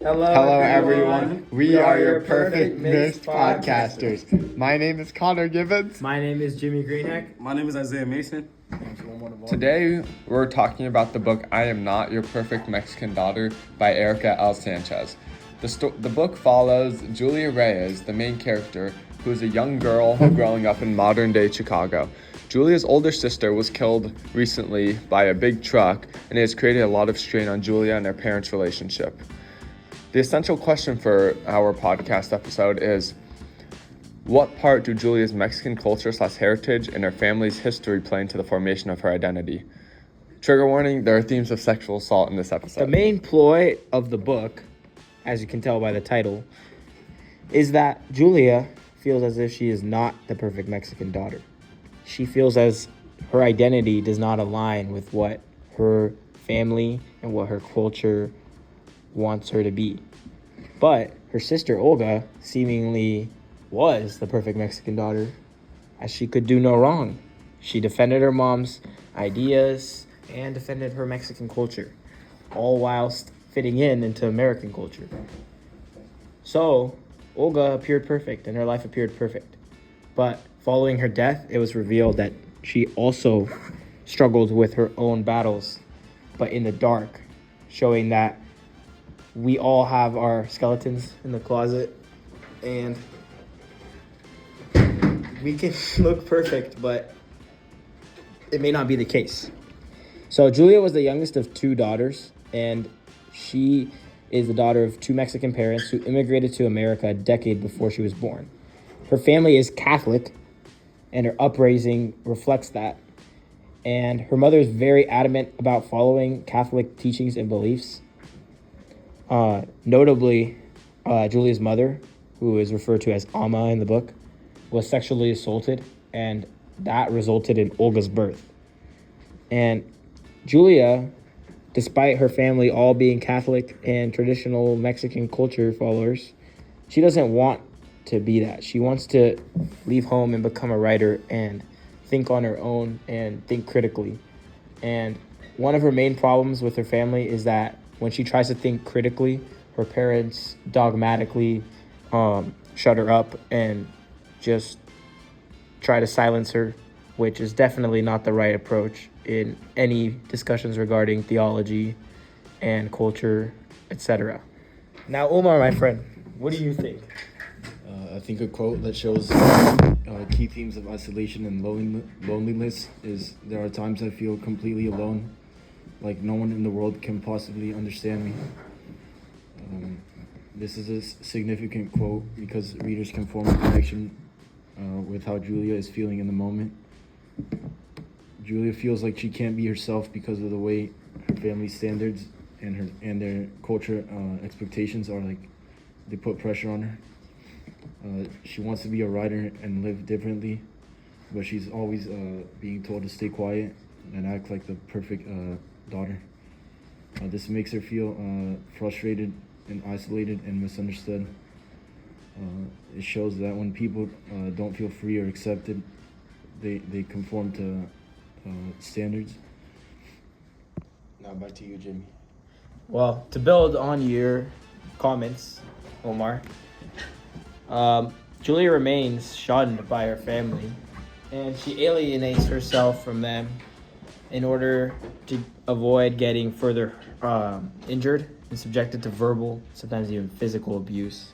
Hello, everyone. We are your perfect mixed podcasters. My name is Connor Gibbons. My name is Jimmy Greenhack. My name is Isaiah Mason. Today, we're talking about the book I Am Not Your Perfect Mexican Daughter by Erica L. Sanchez. The book follows Julia Reyes, the main character, who is a young girl growing up in modern-day Chicago. Julia's older sister was killed recently by a big truck, and it has created a lot of strain on Julia and her parents' relationship. The essential question for our podcast episode is, what part do Julia's Mexican culture / heritage and her family's history play into the formation of her identity? Trigger warning, there are themes of sexual assault in this episode. The main ploy of the book, as you can tell by the title, is that Julia feels as if she is not the perfect Mexican daughter. She feels as her identity does not align with what her family and what her culture wants her to be. But her sister Olga seemingly was the perfect Mexican daughter, as she could do no wrong. She defended her mom's ideas and defended her Mexican culture, all whilst fitting into American culture. So Olga appeared perfect and her life appeared perfect. But following her death, it was revealed that she also struggled with her own battles, but in the dark, showing that we all have our skeletons in the closet, and we can look perfect, but it may not be the case. So Julia was the youngest of two daughters, and she is the daughter of two Mexican parents who immigrated to America a decade before she was born. Her family is Catholic, and her upbringing reflects that. And her mother is very adamant about following Catholic teachings and beliefs. Notably, Julia's mother, who is referred to as Alma in the book, was sexually assaulted, and that resulted in Olga's birth. And Julia, despite her family all being Catholic and traditional Mexican culture followers, she doesn't want to be that. She wants to leave home and become a writer and think on her own and think critically. And one of her main problems with her family is that when she tries to think critically, her parents dogmatically shut her up and just try to silence her, which is definitely not the right approach in any discussions regarding theology and culture, etc. Now, Omar, my friend, what do you think? I think a quote that shows key themes of isolation and loneliness is, there are times I feel completely alone, like no one in the world can possibly understand me. This is a significant quote because readers can form a connection with how Julia is feeling in the moment. Julia feels like she can't be herself because of the way her family standards and their culture expectations are, like, they put pressure on her. She wants to be a writer and live differently, but she's always being told to stay quiet and act like the perfect daughter. This makes her feel frustrated and isolated and misunderstood. It shows that when people don't feel free or accepted, they conform to standards. Now back to you, Jimmy. Well, to build on your comments, Omar, Julia remains shunned by her family, and she alienates herself from them in order to avoid getting further injured and subjected to verbal, sometimes even physical abuse.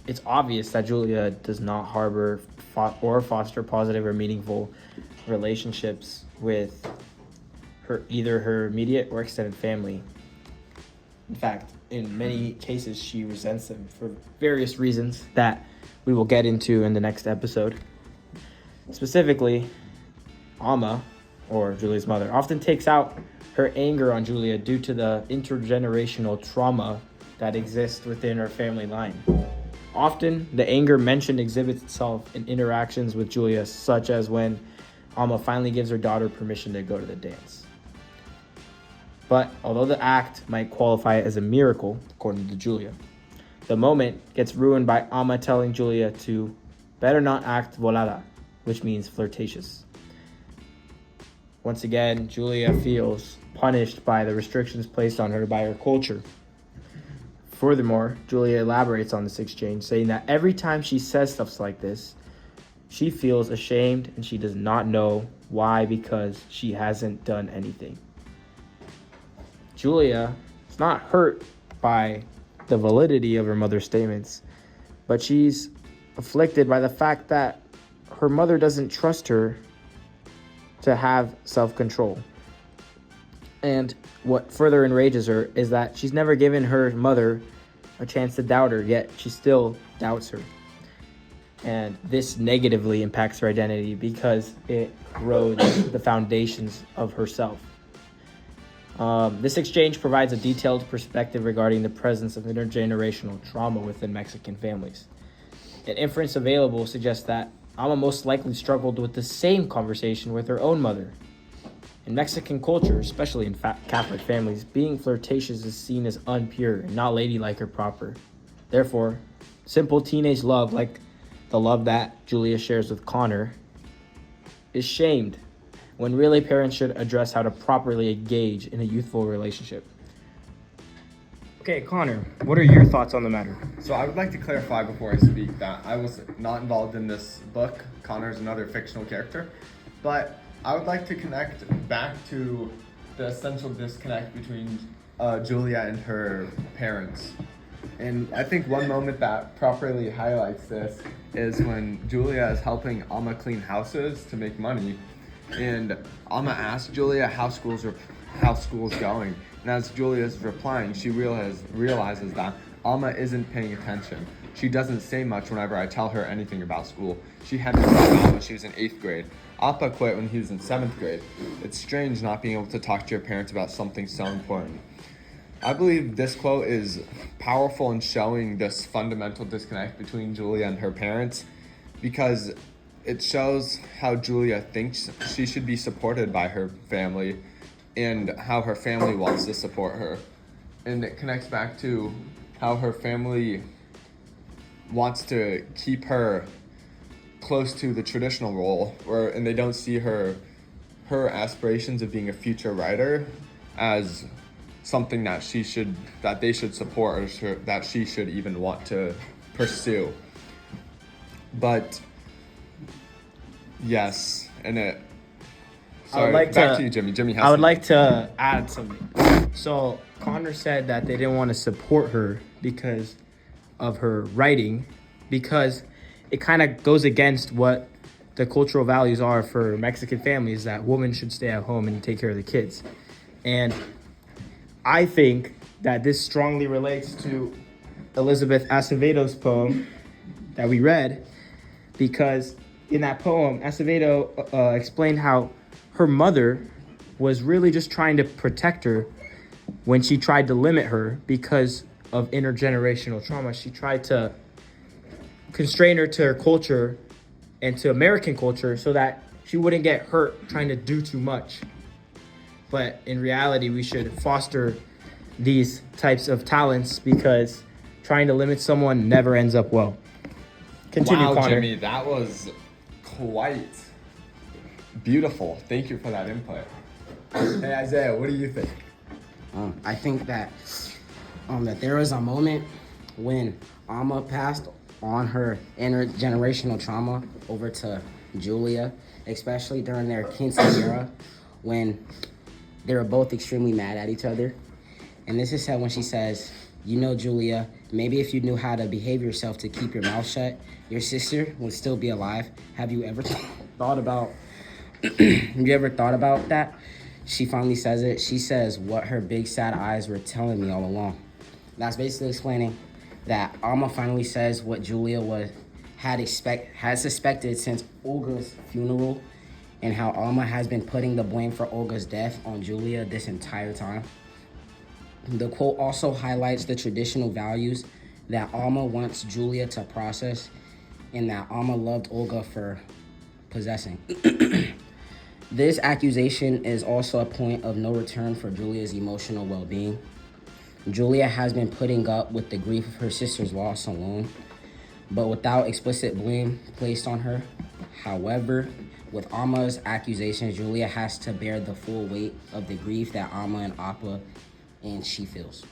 It's obvious that Julia does not harbor or foster positive or meaningful relationships with either her immediate or extended family. In fact, in many cases, she resents them for various reasons that we will get into in the next episode. Specifically, Alma, or Julia's mother, often takes out her anger on Julia due to the intergenerational trauma that exists within her family line. Often, the anger mentioned exhibits itself in interactions with Julia, such as when Alma finally gives her daughter permission to go to the dance. But although the act might qualify as a miracle, according to Julia, the moment gets ruined by Alma telling Julia to better not act volada, which means flirtatious. Once again, Julia feels punished by the restrictions placed on her by her culture Furthermore, Julia elaborates on this exchange, saying that every time she says stuff like this, she feels ashamed and she does not know why because she hasn't done anything. Julia is not hurt by the validity of her mother's statements, but she's afflicted by the fact that her mother doesn't trust her to have self-control. And what further enrages her is that she's never given her mother a chance to doubt her, yet she still doubts her. And this negatively impacts her identity because it erodes the foundations of herself. This exchange provides a detailed perspective regarding the presence of intergenerational trauma within Mexican families. An inference available suggests that Alma most likely struggled with the same conversation with her own mother. In Mexican culture, especially in Catholic families, being flirtatious is seen as unpure and not ladylike or proper. Therefore, simple teenage love, like the love that Julia shares with Connor, is shamed, when really parents should address how to properly engage in a youthful relationship. Okay, Connor, what are your thoughts on the matter? So I would like to clarify before I speak that I was not involved in this book. Connor is another fictional character. But I would like to connect back to the essential disconnect between Julia and her parents. And I think one moment that properly highlights this is when Julia is helping Alma clean houses to make money. And Alma asks Julia how school's going. And as Julia is replying, she realizes that Alma isn't paying attention. She doesn't say much whenever I tell her anything about school. She had to drop out when she was in 8th grade. Appa quit when he was in 7th grade. It's strange not being able to talk to your parents about something so important. I believe this quote is powerful in showing this fundamental disconnect between Julia and her parents because it shows how Julia thinks she should be supported by her family and how her family wants to support her. And it connects back to how her family wants to keep her close to the traditional role, and they don't see her aspirations of being a future writer as something that they should support or that she should even want to pursue. But yes, and it. Sorry, back to you, Jimmy. Jimmy has. I would like to add something. So Connor said that they didn't want to support her because of her writing, because it kind of goes against what the cultural values are for Mexican families, that women should stay at home and take care of the kids. And I think that this strongly relates to Elizabeth Acevedo's poem that we read, because in that poem, Acevedo explained how her mother was really just trying to protect her when she tried to limit her because of intergenerational trauma. She tried to constrain her to her culture and to American culture so that she wouldn't get hurt trying to do too much. But in reality, we should foster these types of talents because trying to limit someone never ends up well. Continue, wow, Connor. Jimmy, that was quite beautiful. Thank you for that input. Hey, Isaiah, what do you think? I think that that there was a moment when Alma passed on her intergenerational trauma over to Julia, especially during their quinceañera, when they were both extremely mad at each other. And this is said when she says, "You know, Julia, maybe if you knew how to behave yourself to keep your mouth shut, your sister would still be alive. Have you ever thought about that?" She finally says it. She says what her big sad eyes were telling me all along. That's basically explaining that Alma finally says what Julia had suspected since Olga's funeral, and how Alma has been putting the blame for Olga's death on Julia this entire time. The quote also highlights the traditional values that Alma wants Julia to process, and that Alma loved Olga for possessing. This accusation is also a point of no return for Julia's emotional well-being. Julia has been putting up with the grief of her sister's loss alone, but without explicit blame placed on her. However, with Alma's accusations, Julia has to bear the full weight of the grief that Alma and Appa and she feels.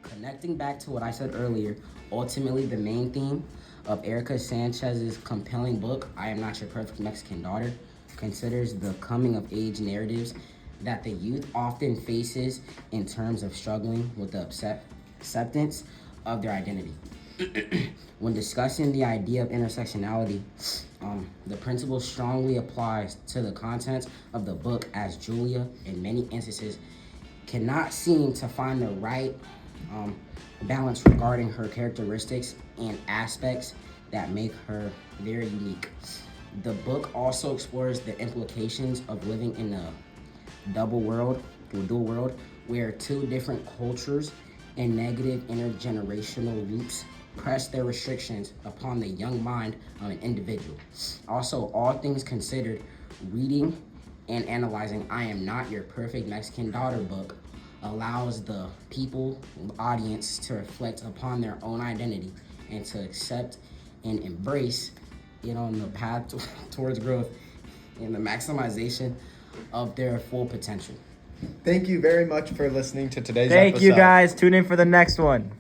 Okay. Connecting back to what I said earlier, ultimately the main theme of Erica Sanchez's compelling book, I Am Not Your Perfect Mexican Daughter, considers the coming of age narratives that the youth often faces in terms of struggling with the acceptance of their identity. When discussing the idea of intersectionality, the principle strongly applies to the contents of the book, as Julia, in many instances, cannot seem to find the right balance regarding her characteristics and aspects that make her very unique. The book also explores the implications of living in a dual world, where two different cultures and negative intergenerational loops press their restrictions upon the young mind of an individual. Also, all things considered, reading and analyzing I Am Not Your Perfect Mexican Daughter book allows the audience to reflect upon their own identity and to accept and embrace it on the path towards growth and the maximization of their full potential. Thank you very much for listening to today's Thank episode. you guys. Tune in for the next one.